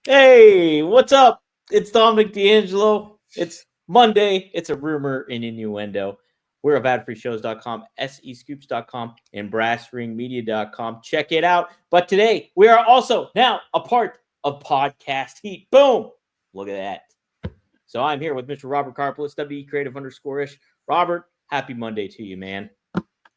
Hey, what's up? It's Dominic D'Angelo. It's Monday. It's a rumor in Innuendo. We're at adfreeshows.com, scoops.com, and brassringmedia.com. Check it out. But today, we are also now a part of Podcast Heat. Boom! Look at that. So I'm here with Mr. Robert Carpolis, WE Creative _ish. Robert, happy Monday to you, man.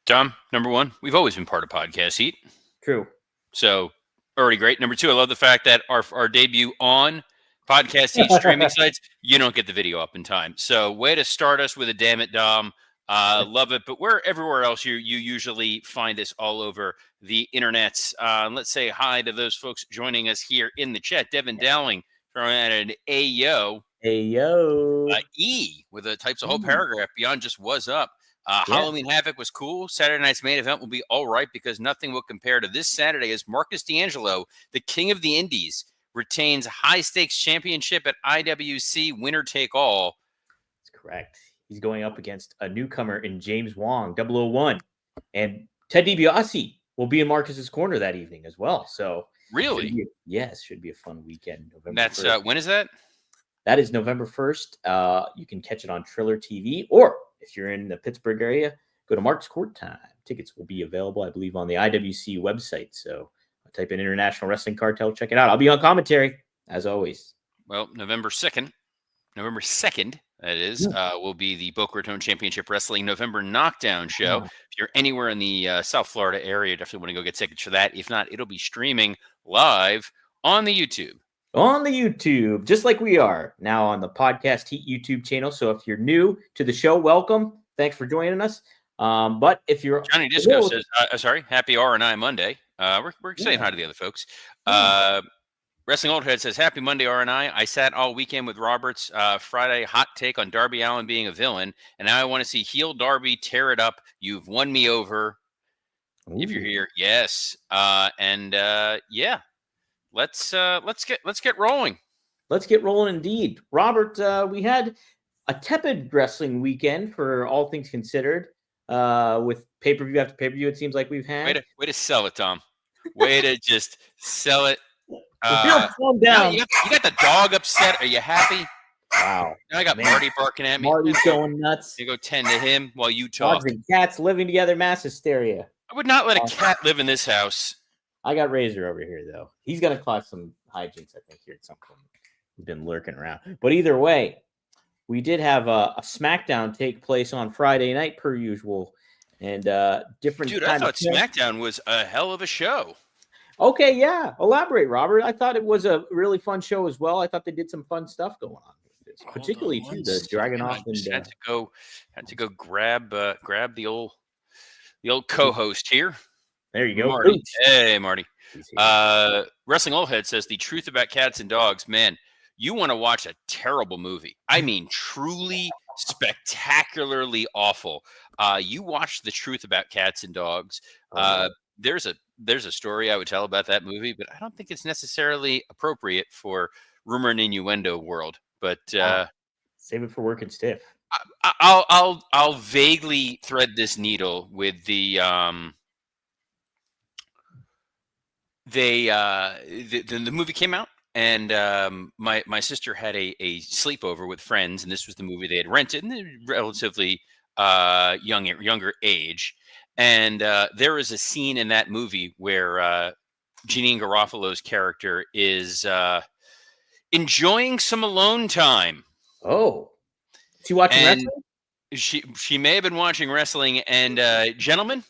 Tom, number one, we've always been part of Podcast Heat. True. So, already great. Number two, I love the fact that our debut on Podcast Heat streaming sites, you don't get the video up in time. So, way to start us with a damn it, Dom. Love it. But where everywhere else you usually find us all over the internets. Let's say hi to those folks joining us here in the chat. Devin Dowling throwing out an Ayo. Ayo. E with a types of whole paragraph beyond just was up. Halloween Havoc was cool. Saturday night's main event will be all right because nothing will compare to this Saturday as Marcus D'Angelo, the king of the Indies, retains high-stakes championship at IWC winner-take-all. That's correct. He's going up against a newcomer in James Wong, 001. And Ted DiBiase will be in Marcus's corner that evening as well. So Really? should be a fun weekend. November That's 1st. When is that? That is November 1st. You can catch it on Triller TV, or if you're in the Pittsburgh area, go to Mark's Court Time. Tickets will be available, I believe, on the IWC website. So type in International Wrestling Cartel, check it out. I'll be on commentary, as always. Well, November 2nd, that is, will be the Boca Raton Championship Wrestling November Knockdown show. Oh. If you're anywhere in the South Florida area, definitely want to go get tickets for that. If not, it'll be streaming live on the YouTube. On the YouTube, just like we are now on the Podcast Heat YouTube channel. So if you're new to the show, welcome. Thanks for joining us. But if you're Johnny Disco says, happy R&I Monday. We're saying hi to the other folks. Wrestling Old Head says, happy Monday, R&I. I sat all weekend with Robert's Friday hot take on Darby Allin being a villain, and now I want to see heel Darby tear it up. You've won me over. Ooh. If you're here, yes. Let's get rolling. Let's get rolling indeed. Robert, we had a tepid wrestling weekend for all things considered. With pay-per-view after pay-per-view, it seems like we've had. Way to sell it, Tom. Way to just sell it. Calm down. You got the dog upset. Are you happy? Wow. Now I got Marty barking at me. Marty's going nuts. You go tend to him while you talk. Dogs and cats living together, mass hysteria. I would not let a cat live in this house. I got Razor over here, though. He's going to cause some hijinks, I think, here at some point. He's been lurking around. But either way, we did have a SmackDown take place on Friday night, per usual. And different. Dude, I thought SmackDown was a hell of a show. Okay, yeah. Elaborate, Robert. I thought it was a really fun show as well. I thought they did some fun stuff going on with this, particularly too the Dragunov. Had to go grab the old co-host here. There you go, Marty. Hey, Marty. Wrestling Old Head says the truth about cats and dogs. Man, you want to watch a terrible movie. I mean, truly spectacularly awful. You watch The Truth About Cats and Dogs. There's a story I would tell about that movie, but I don't think it's necessarily appropriate for rumor and innuendo world. But save it for working stiff. I'll vaguely thread this needle with the movie came out, and my sister had a sleepover with friends, and this was the movie they had rented, and relatively younger age. And there is a scene in that movie where Jeanine Garofalo's character is enjoying some alone time. Oh, is she watching wrestling? She may have been watching wrestling. And gentlemen,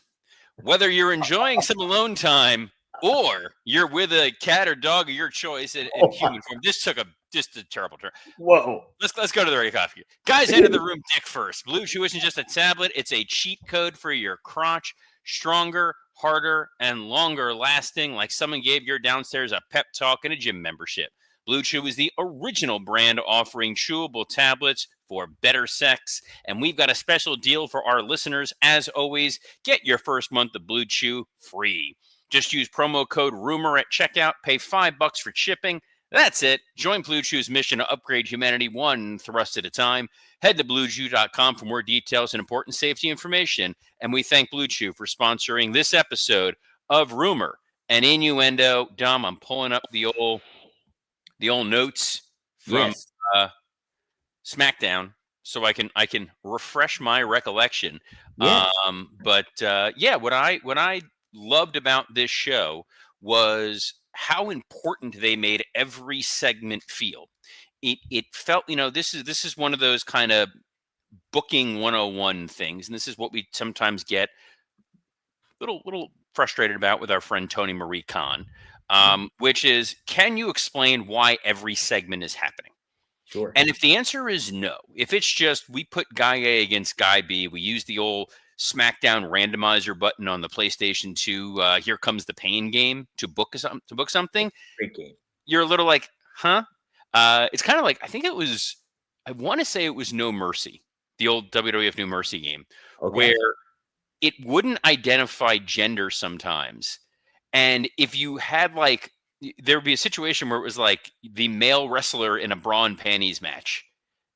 whether you're enjoying some alone time or you're with a cat or dog of your choice in human form, this took just a terrible turn. Whoa. Let's go to the ready coffee. Guys, enter the room dick first. Blue Chew isn't just a tablet. It's a cheat code for your crotch. Stronger, harder, and longer lasting, like someone gave your downstairs a pep talk and a gym membership. Blue Chew is the original brand offering chewable tablets for better sex. And we've got a special deal for our listeners. As always, get your first month of Blue Chew free. Just use promo code RUMOR at checkout. Pay $5 for shipping. That's it. Join Blue Chew's mission to upgrade humanity one thrust at a time. Head to BlueChew.com for more details and important safety information. And we thank Blue Chew for sponsoring this episode of Rumor and Innuendo. Dom, I'm pulling up the old the old notes from Yes. SmackDown, so I can refresh my recollection. Yes. Yeah, what I loved about this show was how important they made every segment feel. It felt, this is one of those kind of booking 101 things, and this is what we sometimes get little frustrated about with our friend Tony Marie Khan, which is, can you explain why every segment is happening? Sure. And if the answer is no, if it's just we put guy A against guy B, we use the old SmackDown randomizer button on the PlayStation 2, here comes the pain game to book something, Great game. you're a little like, huh? It's kind of like, I want to say it was No Mercy, the old WWF No Mercy game, Okay. where it wouldn't identify gender sometimes. And if you had there would be a situation where it was like the male wrestler in a bra and panties match.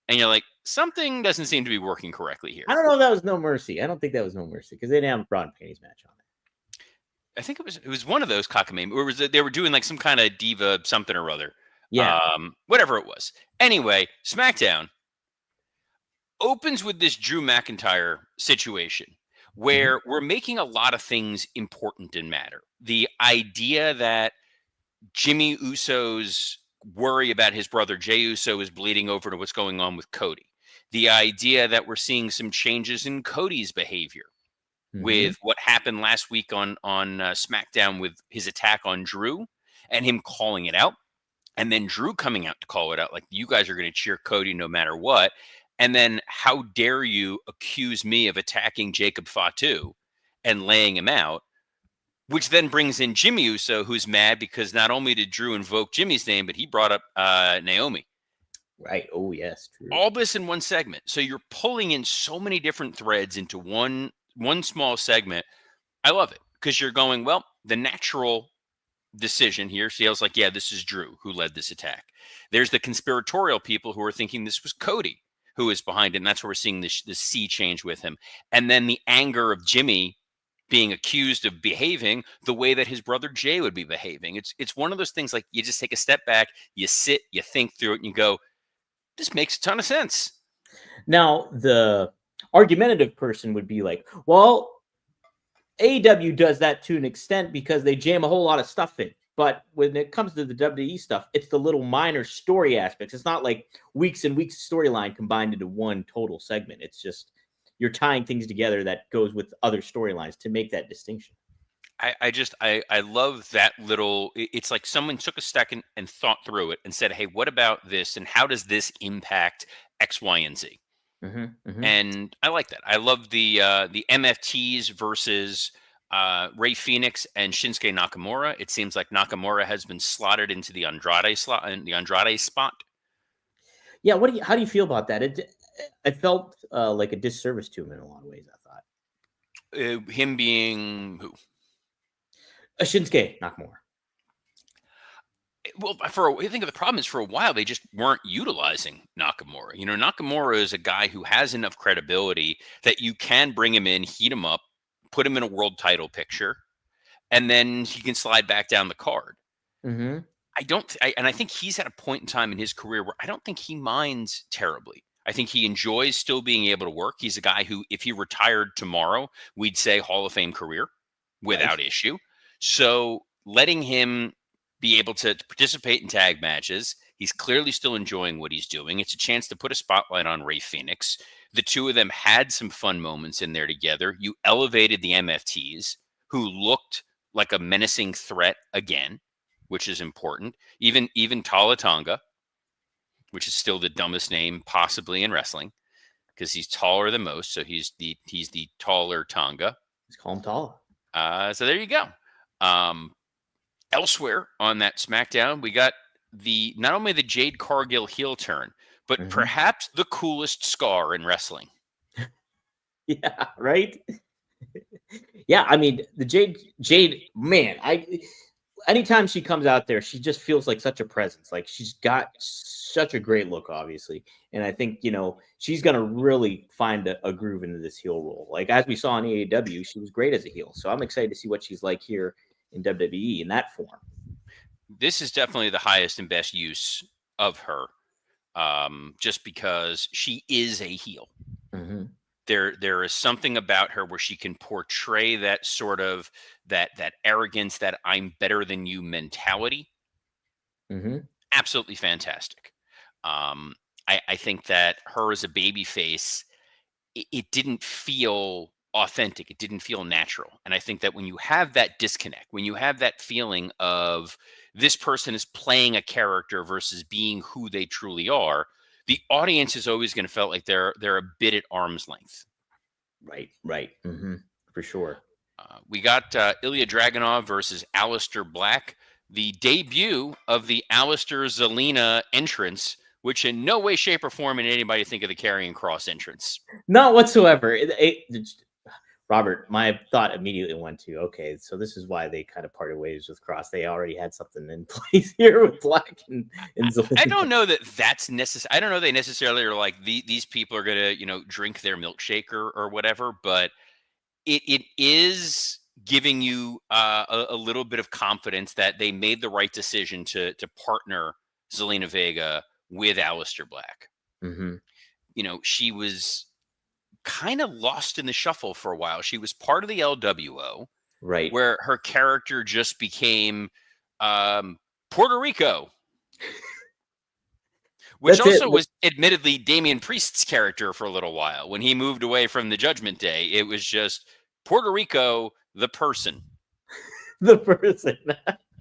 And you're like, something doesn't seem to be working correctly here. I don't know if that was No Mercy. I don't think that was No Mercy because they didn't have a Braun Panties match on it. I think it was one of those cockamamie, or they were doing like some kind of diva something or other. Yeah. Whatever it was. Anyway, SmackDown opens with this Drew McIntyre situation where we're making a lot of things important and matter. The idea that Jimmy Uso's worry about his brother Jey Uso is bleeding over to what's going on with Cody. The idea that we're seeing some changes in Cody's behavior with what happened last week on SmackDown with his attack on Drew and him calling it out. And then Drew coming out to call it out, like, you guys are going to cheer Cody no matter what. And then how dare you accuse me of attacking Jacob Fatu and laying him out, which then brings in Jimmy Uso, who's mad because not only did Drew invoke Jimmy's name, but he brought up Naomi. Right. Oh, yes. True. All this in one segment. So you're pulling in so many different threads into one small segment. I love it because you're going, well, the natural decision here feels like, yeah, this is Drew who led this attack. There's the conspiratorial people who are thinking this was Cody who is behind it, and that's where we're seeing this sea change with him. And then the anger of Jimmy being accused of behaving the way that his brother Jay would be behaving. It's one of those things, like, you just take a step back, you sit, you think through it, and you go, this makes a ton of sense. Now, the argumentative person would be like, well, AEW does that to an extent because they jam a whole lot of stuff in. But when it comes to the WWE stuff, it's the little minor story aspects. It's not like weeks and weeks of storyline combined into one total segment. It's just you're tying things together that goes with other storylines to make that distinction. I love that little, it's like someone took a second and thought through it and said, hey, what about this? And how does this impact X, Y, and Z? And I like that. I love the MFTs versus Ray Phoenix and Shinsuke Nakamura. It seems like Nakamura has been slotted into the Andrade slot and the Andrade spot. Yeah, how do you feel about that? It felt like a disservice to him in a lot of ways, I thought. Him being who? Shinsuke Nakamura. Well, I think the problem is, for a while they just weren't utilizing Nakamura. You know, Nakamura is a guy who has enough credibility that you can bring him in, heat him up, put him in a world title picture, and then he can slide back down the card. I think he's at a point in time in his career where I don't think he minds terribly. I think he enjoys still being able to work. He's a guy who, if he retired tomorrow, we'd say Hall of Fame career without issue. So letting him be able to participate in tag matches, he's clearly still enjoying what he's doing. It's a chance to put a spotlight on Ray Phoenix. The two of them had some fun moments in there together. You elevated the MFTs, who looked like a menacing threat again, which is important. Even Tala Tonga, which is still the dumbest name possibly in wrestling, because he's taller than most. So he's the taller Tonga. Let's call him Tala. So there you go. Elsewhere on that SmackDown, we got not only the Jade Cargill heel turn, but perhaps the coolest scar in wrestling. Yeah, right? Yeah, I mean, the Jade, man, anytime she comes out there, she just feels like such a presence. Like, she's got such a great look, obviously. And I think, she's going to really find a groove into this heel role. Like, as we saw in AEW, she was great as a heel. So I'm excited to see what she's like here in WWE in that form. This is definitely the highest and best use of her, just because she is a heel. Mm-hmm. There is something about her where she can portray that sort of that arrogance, that I'm better than you mentality. Mm-hmm. Absolutely fantastic. Um, I think that her as a baby face, it didn't feel authentic. It didn't feel natural. And I think that when you have that disconnect, when you have that feeling of this person is playing a character versus being who they truly are, the audience is always going to feel like they're a bit at arm's length. Right. Right. Mm-hmm. For sure. We got Ilya Dragunov versus Aleister Black, the debut of the Aleister Zelina entrance, which in no way, shape, or form made anybody think of the Karrion Cross entrance. Not whatsoever. Robert, my thought immediately went to, okay, so this is why they kind of parted ways with Cross. They already had something in place here with Black and I Zelina. don't know that that's necessary. I don't know they necessarily are like these people are gonna drink their milkshake or whatever, but it is giving you a little bit of confidence that they made the right decision to partner Zelina Vega with Aleister Black. Mm-hmm. She was kind of lost in the shuffle for a while. She was part of the LWO, Right. where her character just became Puerto Rico, which That's it. also was admittedly Damian Priest's character for a little while. When he moved away from the Judgment Day, it was just Puerto Rico, the person. The person.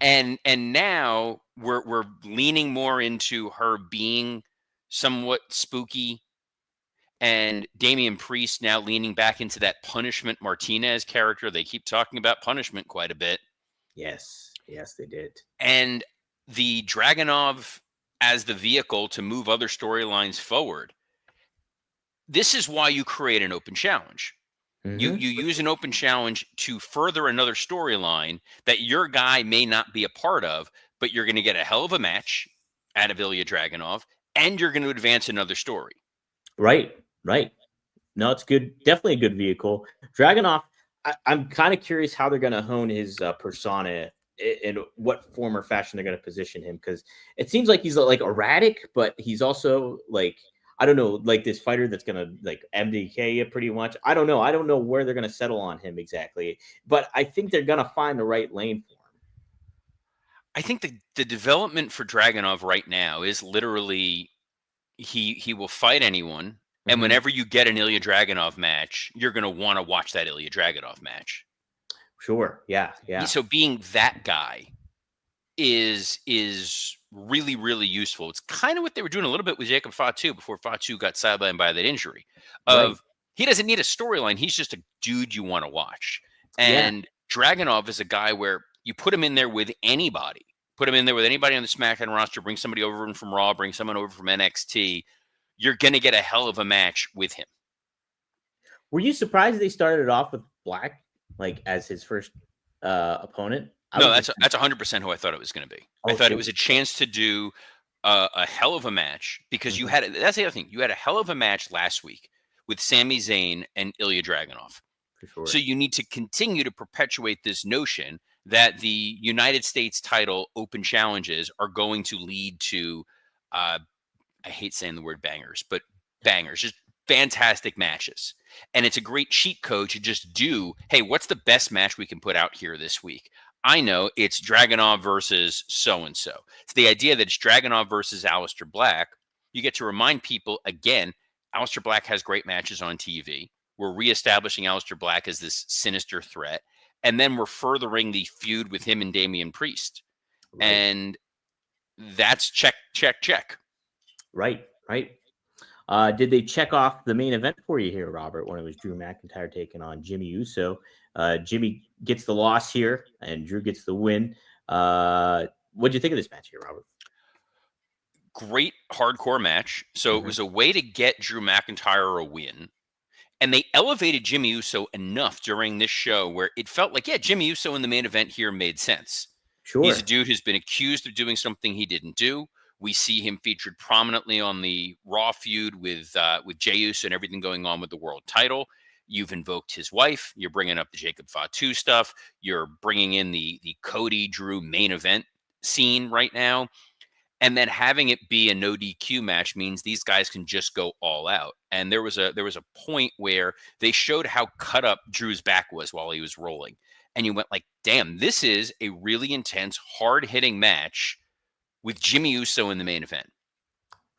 And now we're leaning more into her being somewhat spooky, and Damian Priest now leaning back into that Punishment Martinez character. They keep talking about Punishment quite a bit. Yes. Yes, they did. And the Dragunov as the vehicle to move other storylines forward. This is why you create an open challenge. You Mm-hmm. use an open challenge to further another storyline that your guy may not be a part of, but you're going to get a hell of a match out of Ilya Dragunov, and you're going to advance another story. Right. Right. No, it's good. Definitely a good vehicle. Dragunov, I'm kind of curious how they're going to hone his persona in what form or fashion they're going to position him, because it seems like he's like erratic, but he's also like, I don't know, like this fighter that's going to like MDK you pretty much. I don't know. I don't know where they're going to settle on him exactly, but I think they're going to find the right lane for him. I think the development for Dragunov right now is literally he will fight anyone, and Mm-hmm. whenever you get an Ilya Dragunov match, you're going to want to watch that Ilya Dragunov match. Sure. Yeah. Yeah. So being that guy is really, really useful. It's kind of what they were doing a little bit with Jacob Fatu before Fatu got sidelined by that injury. Right. Of he doesn't need a storyline; he's just a dude you want to watch. Yeah. And Dragunov is a guy where you put him in there with anybody. Put him in there with anybody on the SmackDown roster. Bring somebody over from Raw. Bring someone over from NXT. You're going to get a hell of a match with him. Were you surprised they started off with Black like as his first opponent? No, that's 100% who I thought it was going to be. I thought it was a chance to do a hell of a match, because you had, that's the other thing, you had a hell of a match last week with Sami Zayn and Ilya Dragunov. For sure. So you need to continue to perpetuate this notion that the United States title open challenges are going to lead to, I hate saying the word bangers, but bangers, just fantastic matches. And it's a great cheat code to just do, hey, what's the best match we can put out here this week? I know it's Dragunov versus so-and-so. It's the idea that it's Dragunov versus Aleister Black. You get to remind people, again, Aleister Black has great matches on TV. We're reestablishing Aleister Black as this sinister threat. And then we're furthering the feud with him and Damian Priest. Right. And that's check, check, check. Right. Did they check off the main event for you here, Robert, when it was Drew McIntyre taking on Jimmy Uso? Jimmy gets the loss here, and Drew gets the win. What'd you think of this match here, Robert? Great hardcore match. So it was a way to get Drew McIntyre a win. And they elevated Jimmy Uso enough during this show where it felt like, yeah, Jimmy Uso in the main event here made sense. Sure. He's a dude who's been accused of doing something he didn't do. We see him featured prominently on the Raw feud with Jey Uso and everything going on with the world title. You've invoked his wife. You're bringing up the Jacob Fatu stuff. You're bringing in the Cody Drew main event scene right now. And then having it be a no DQ match means these guys can just go all out. And there was a point where they showed how cut up Drew's back was while he was rolling. And you went like, damn, this is a really intense, hard-hitting match with Jimmy Uso in the main event.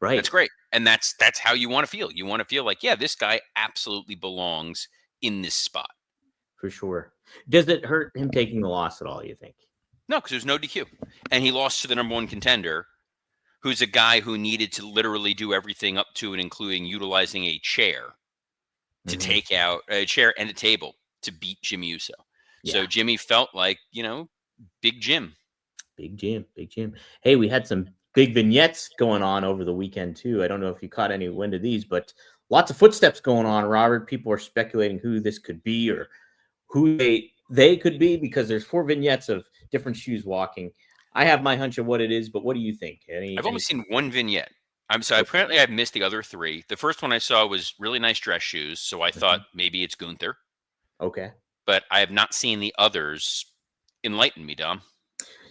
Right. That's great. And that's how you want to feel. You want to feel like, yeah, this guy absolutely belongs in this spot. For sure. Does it hurt him taking the loss at all, you think? No, because there's no DQ. And he lost to the number one contender, who's a guy who needed to literally do everything up to and including utilizing a chair to take out a chair and a table to beat Jimmy Uso. Yeah. So Jimmy felt like, Big Jim. Big Jim. Hey, we had some big vignettes going on over the weekend too. I don't know if you caught any wind of these, but lots of footsteps going on, Robert. People are speculating who this could be or who they could be because there's 4 vignettes of different shoes walking. I have my hunch of what it is, but what do you think? I've only seen one vignette. I'm sorry. Apparently, I've missed the other 3. The first one I saw was really nice dress shoes, so I thought maybe it's Gunther. Okay. But I have not seen the others. Enlighten me, Dom.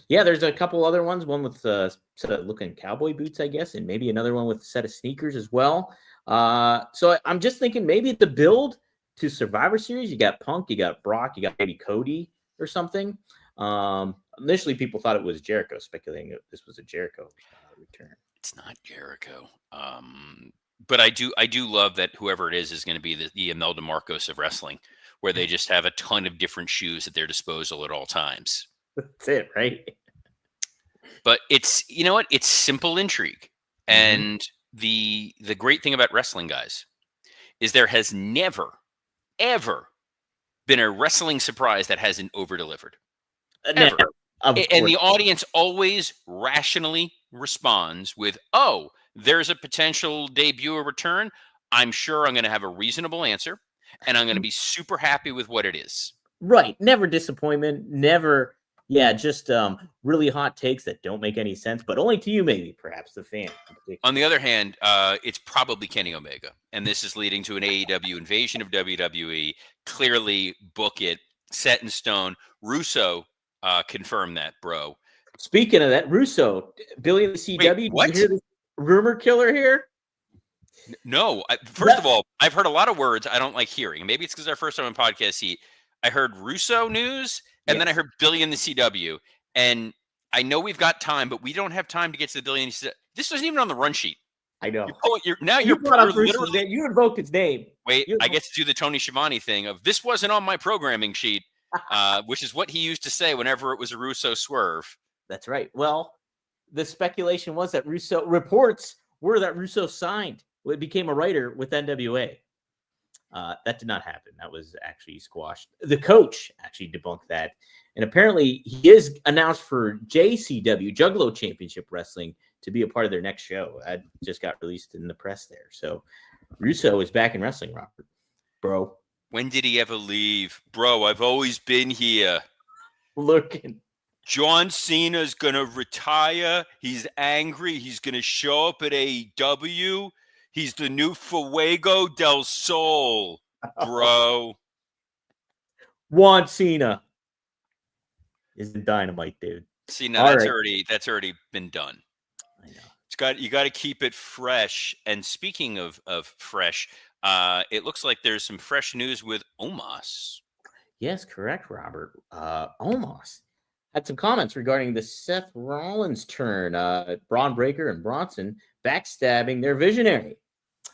Yeah, there's a couple other ones. One with set of looking cowboy boots, I guess, and maybe another one with a set of sneakers as well. So I'm just thinking maybe the build to Survivor Series. You got Punk, you got Brock, you got maybe Cody or something. Initially, people thought it was Jericho, speculating that this was a Jericho return. It's not Jericho. But I do love that whoever it is going to be the Imelda Marcos of wrestling, where they just have a ton of different shoes at their disposal at all times. That's it, right? But it's, it's simple intrigue. And the great thing about wrestling, guys, is there has never, ever been a wrestling surprise that hasn't over-delivered. Ever. And the audience always rationally responds with, oh, there's a potential debut or return. I'm sure I'm going to have a reasonable answer, and I'm going to be super happy with what it is. Right. Never disappointment. Never. Yeah, just really hot takes that don't make any sense, but only to you, maybe, perhaps, the fan. On the other hand, it's probably Kenny Omega, and this is leading to an AEW invasion of WWE. Clearly, book it, set in stone. Russo confirmed that, bro. Speaking of that, Russo, Billy in the CW, Wait, what? Did you hear this rumor killer here? No. First of all, I've heard a lot of words I don't like hearing. Maybe it's because our first time on podcast heat. I heard Russo news, and then I heard Billy in the CW. And I know we've got time, but we don't have time to get to the Billy in the CW. This wasn't even on the run sheet. I know. You're literally. You invoked his name. Wait, I get to do the Tony Schiavone thing of this wasn't on my programming sheet, which is what he used to say whenever it was a Russo swerve. That's right. Well, the speculation was that reports were that Russo signed. It became a writer with NWA. That did not happen. That was actually squashed. The coach actually debunked that. And apparently he is announced for JCW, Juggalo Championship Wrestling, to be a part of their next show. That just got released in the press there. So Russo is back in wrestling, Robert. Bro. When did he ever leave? Bro, I've always been here. Looking. John Cena's going to retire. He's angry. He's going to show up at AEW. He's the new Fuego del Sol, bro. Juan Cena is the dynamite, dude. See, now that's already been done. I know. You got to keep it fresh. And speaking of fresh, it looks like there's some fresh news with Omos. Yes, correct, Robert. Omos had some comments regarding the Seth Rollins turn. Braun Breaker and Bronson backstabbing their visionary.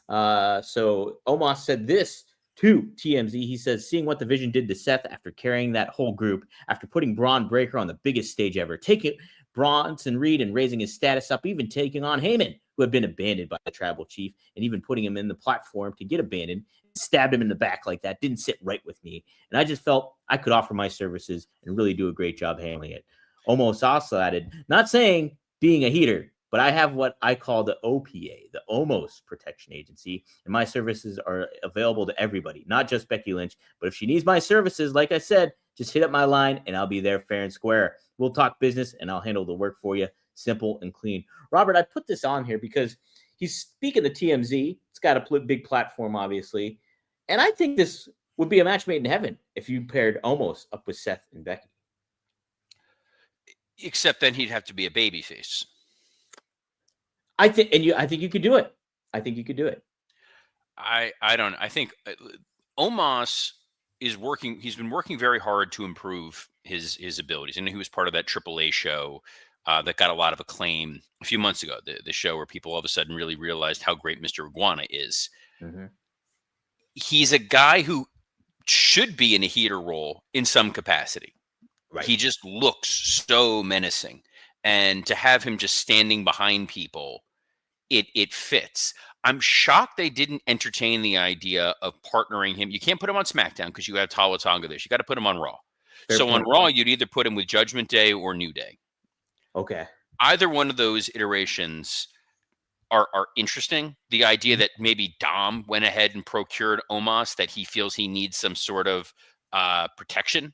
So Omos said this to TMZ. He says, seeing what the Vision did to Seth after carrying that whole group, after putting Braun Breaker on the biggest stage ever, taking Bronson Reed and raising his status up, even taking on Heyman, who had been abandoned by the tribal chief, and even putting him in the platform to get abandoned, stabbed him in the back like that, didn't sit right with me. And I just felt I could offer my services and really do a great job handling it. Omos also added, not saying being a heater, but I have what I call the OPA, the Omos Protection Agency, and my services are available to everybody, not just Becky Lynch. But if she needs my services, like I said, just hit up my line and I'll be there fair and square. We'll talk business and I'll handle the work for you. Simple and clean. Robert, I put this on here because he's speaking to TMZ. It's got a big platform, obviously. And I think this would be a match made in heaven if you paired Omos up with Seth and Becky. Except then he'd have to be a babyface. I think you could do it. I think you could do it. I don't. I think Omos is working. He's been working very hard to improve his abilities, and he was part of that AAA show that got a lot of acclaim a few months ago. The show where people all of a sudden really realized how great Mr. Iguana is. Mhm. He's a guy who should be in a heater role in some capacity. Right. He just looks so menacing, and to have him just standing behind people, it fits. I'm shocked they didn't entertain the idea of partnering him. You can't put him on SmackDown because you have Tonga Tonga there. You got to put him on Raw. Fair So on point. Raw, you'd either put him with Judgment Day or New Day. Okay. Either one of those iterations are interesting. The idea Mhm. that maybe Dom went ahead and procured Omos, that he feels he needs some sort of protection,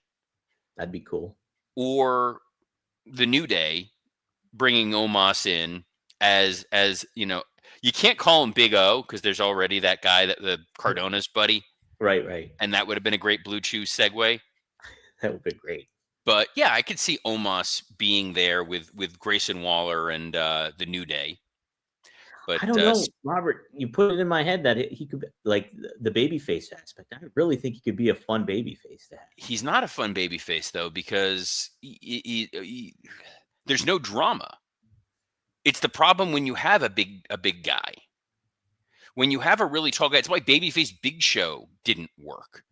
That'd be cool. or the New Day bringing Omos in as you can't call him Big O because there's already that guy, that the Cardona's buddy, Right, right. and that would have been a great Blue Chew segue. That would be great. But yeah, I could see Omos being there with Grayson Waller and the New Day. But I don't know, Robert. You put it in my head that he could be, like the baby face aspect. I really think he could be a fun baby face to have. he's not a fun baby face though, because there's no drama. It's the problem when you have a big guy. When you have a really tall guy, it's why babyface Big Show didn't work.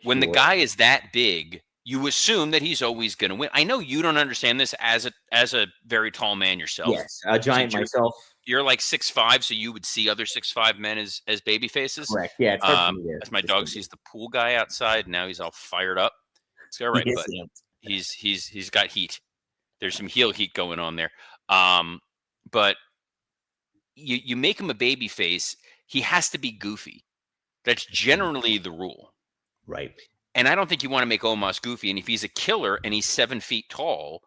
When the Sure. guy is that big, you assume that he's always going to win. I know you don't understand this as a very tall man yourself. Yes, a giant Since myself. you're like 6'5", so you would see other 6'5" men as baby faces. Correct. Yeah, it's hard for me to As my dog sees the pool guy outside, now he's all fired up. It's all right, Yes, but yeah. he's got heat. There's some heel heat going on there. But you make him a baby face, he has to be goofy. That's generally the rule. Right. And I don't think you want to make Omos goofy. And if he's a killer and he's 7 feet tall,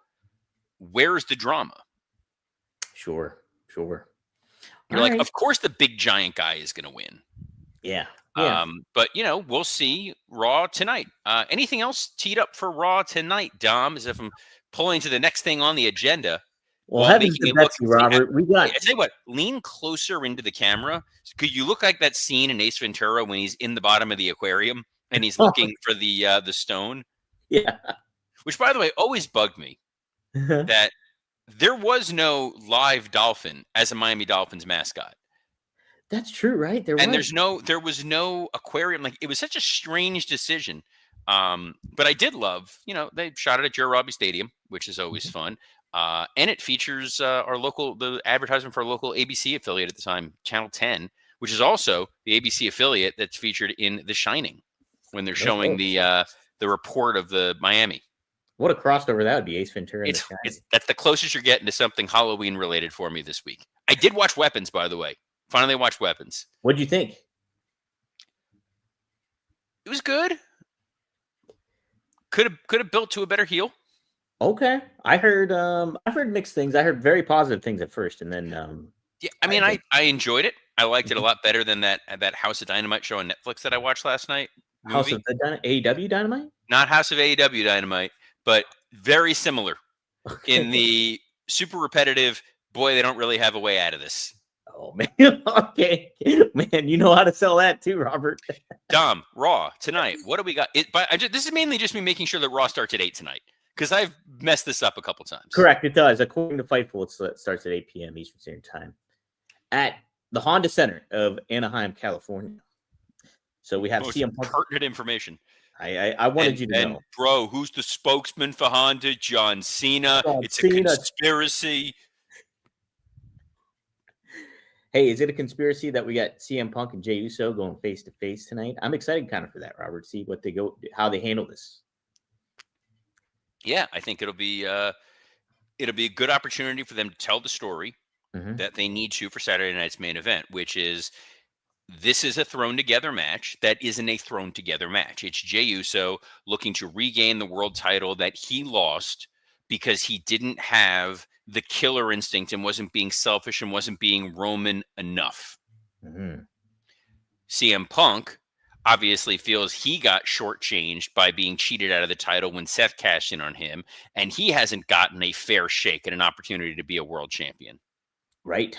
where's the drama? Sure. Sure. You're All like, right. of course the big giant guy is going to win. Yeah. Yeah. But we'll see Raw tonight. Anything else teed up for Raw tonight, Dom? As if I'm pulling to the next thing on the agenda. Well, while heavens making to it look- Betsy, Robert. We got. I tell you what, lean closer into the camera. Could you look like that scene in Ace Ventura when he's in the bottom of the aquarium and he's looking for the stone? Yeah. Which, by the way, always bugged me that there was no live dolphin as a Miami Dolphins mascot. That's true, right? There And was. there was no aquarium. Like, it was such a strange decision. But I did love, they shot it at Joe Robbie Stadium, which is always fun. And it features the advertisement for our local ABC affiliate at the time, Channel 10, which is also the ABC affiliate that's featured in The Shining when they're showing the report of the Miami. What a crossover that would be, Ace Ventura and The Shining. That's the closest you're getting to something Halloween related for me this week. I did watch Weapons, by the way. Finally watched Weapons. What'd you think? It was good. Could have built to a better heel. Okay. I heard mixed things. I heard very positive things at first, and then yeah, I mean, I enjoyed it. I liked it a lot better than that House of Dynamite show on Netflix that I watched last night. House of the AEW Dynamite? Not House of AEW Dynamite, but very similar in Okay. the super repetitive, boy, they don't really have a way out of this. Oh man. Okay. Man, you know how to sell that too, Robert. Dom, Raw tonight. What do we got? This is mainly just me making sure that Raw starts at 8 tonight, because I've messed this up a couple times. Correct, it does. According to Fightful, it starts at 8 p.m. Eastern Standard Time at the Honda Center of Anaheim, California. So we have Most CM Punk. pertinent information. I wanted you to know. Bro, who's the spokesman for Honda? John Cena. It's a conspiracy. Hey, is it a conspiracy that we got CM Punk and Jey Uso going face to face tonight? I'm excited kind of for that, Robert. See how they handle this. Yeah, I think it'll be a good opportunity for them to tell the story that they need to for Saturday night's main event, which is this is a thrown together match that isn't a thrown together match. It's Jey Uso looking to regain the world title that he lost because he didn't have the killer instinct and wasn't being selfish and wasn't being Roman enough. CM Punk, obviously feels he got shortchanged by being cheated out of the title when Seth cashed in on him, and he hasn't gotten a fair shake and an opportunity to be a world champion. Right.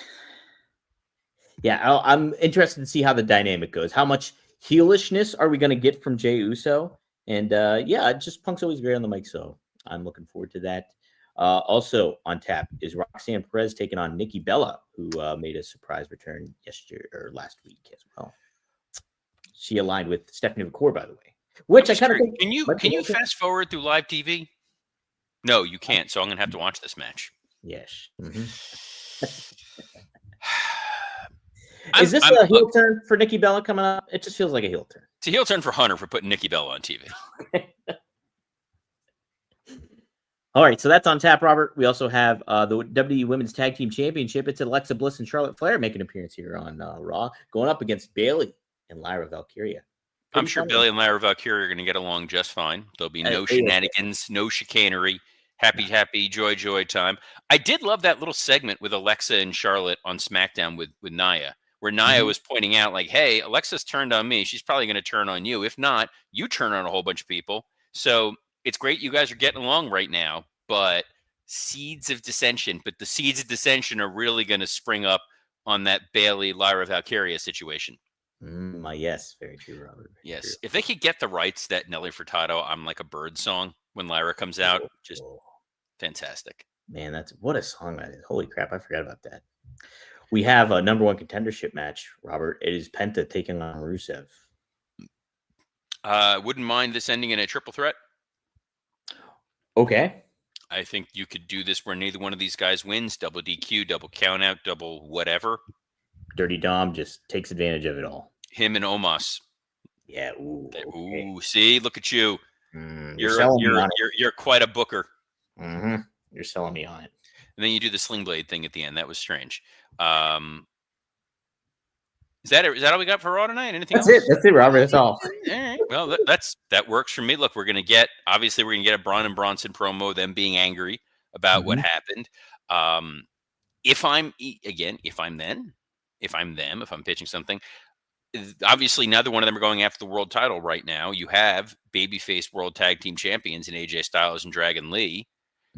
Yeah, I'm interested to see how the dynamic goes. How much heelishness are we going to get from Jey Uso? And yeah, just Punk's always great on the mic, so I'm looking forward to that. Also on tap is Roxanne Perez taking on Nikki Bella, who made a surprise return yesterday or last week as well. She aligned with Stephanie McCourt, by the way. Which I kind of think. Can you fast forward through live TV? No, you can't. So I'm gonna have to watch this match. Yes. Mm-hmm. Is this a heel turn for Nikki Bella coming up? It just feels like a heel turn. It's a heel turn for Hunter for putting Nikki Bella on TV. All right, so that's on tap, Robert. We also have the WWE Women's Tag Team Championship. It's Alexa Bliss and Charlotte Flair making an appearance here on Raw, going up against Bayley and Lyra Valkyria. I'm sure Bayley and Lyra Valkyria are going to get along just fine. There'll be no shenanigans, no chicanery. Happy, joy time. I did love that little segment with Alexa and Charlotte on SmackDown with Nia, where Nia was pointing out, like, hey, Alexa's turned on me. She's probably going to turn on you. If not, you turn on a whole bunch of people. So it's great you guys are getting along right now, but seeds of dissension. But the seeds of dissension are really going to spring up on that Bayley Lyra Valkyria situation. Yes, very true, Robert. Yes, true. If they could get the rights to that Nelly Furtado "I'm Like a Bird" song when Lyra comes out, just fantastic. Man, that's what a song that is. Holy crap, I forgot about that. We have a number one contendership match, Robert. It is Penta taking on Rusev. Wouldn't mind this ending in a triple threat. Okay. I think you could do this where neither one of these guys wins. Double DQ, double count out, double whatever. Dirty Dom just takes advantage of it all. Him and Omos. Yeah. Ooh. Okay. See, look at you. You're quite a booker. Mm-hmm. You're selling me on it. And then you do the sling blade thing at the end. That was strange. Is that all we got for Raw tonight? Anything else? That's it, Robert. That's all. All right. Well, that works for me. Look, we're gonna get a Braun and Bronson promo, them being angry about what happened. If I'm pitching something, obviously neither one of them are going after the world title right now. You have babyface world tag team champions in AJ Styles and Dragon Lee.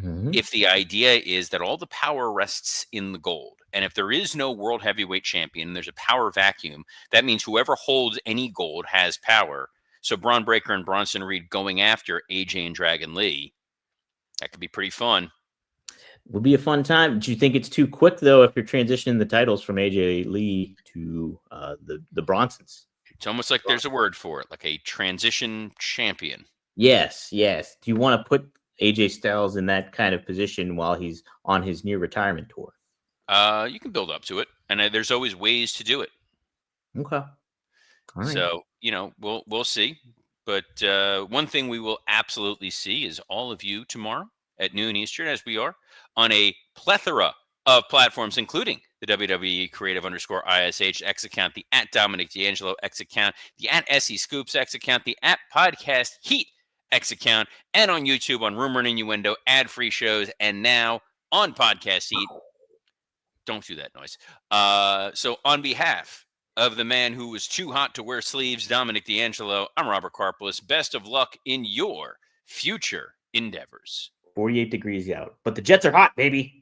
If the idea is that all the power rests in the gold, and if there is no world heavyweight champion and there's a power vacuum, that means whoever holds any gold has power. So Braun Breaker and Bronson Reed going after AJ and Dragon Lee, that could be pretty fun. Would be a fun time. Do you think it's too quick, though, if you're transitioning the titles from AJ Lee to the Bronsons? It's almost like there's a word for it, like a transition champion. Yes. Do you want to put AJ Styles in that kind of position while he's on his near retirement tour? You can build up to it, and there's always ways to do it. Okay. All right. So, we'll see. But one thing we will absolutely see is all of you tomorrow at noon Eastern, as we are on a plethora of platforms, including the WWE Creative_ISH X account, the @Dominic D'Angelo X account, the @SE Scoops X account, the @Podcast Heat X account, and on YouTube on Rumor and Innuendo, ad-free shows, and now on Podcast Heat. Don't do that noise. So on behalf of the man who was too hot to wear sleeves, Dominic D'Angelo, I'm Robert Karpolis. Best of luck in your future endeavors. 48 degrees out, but the Jets are hot, baby.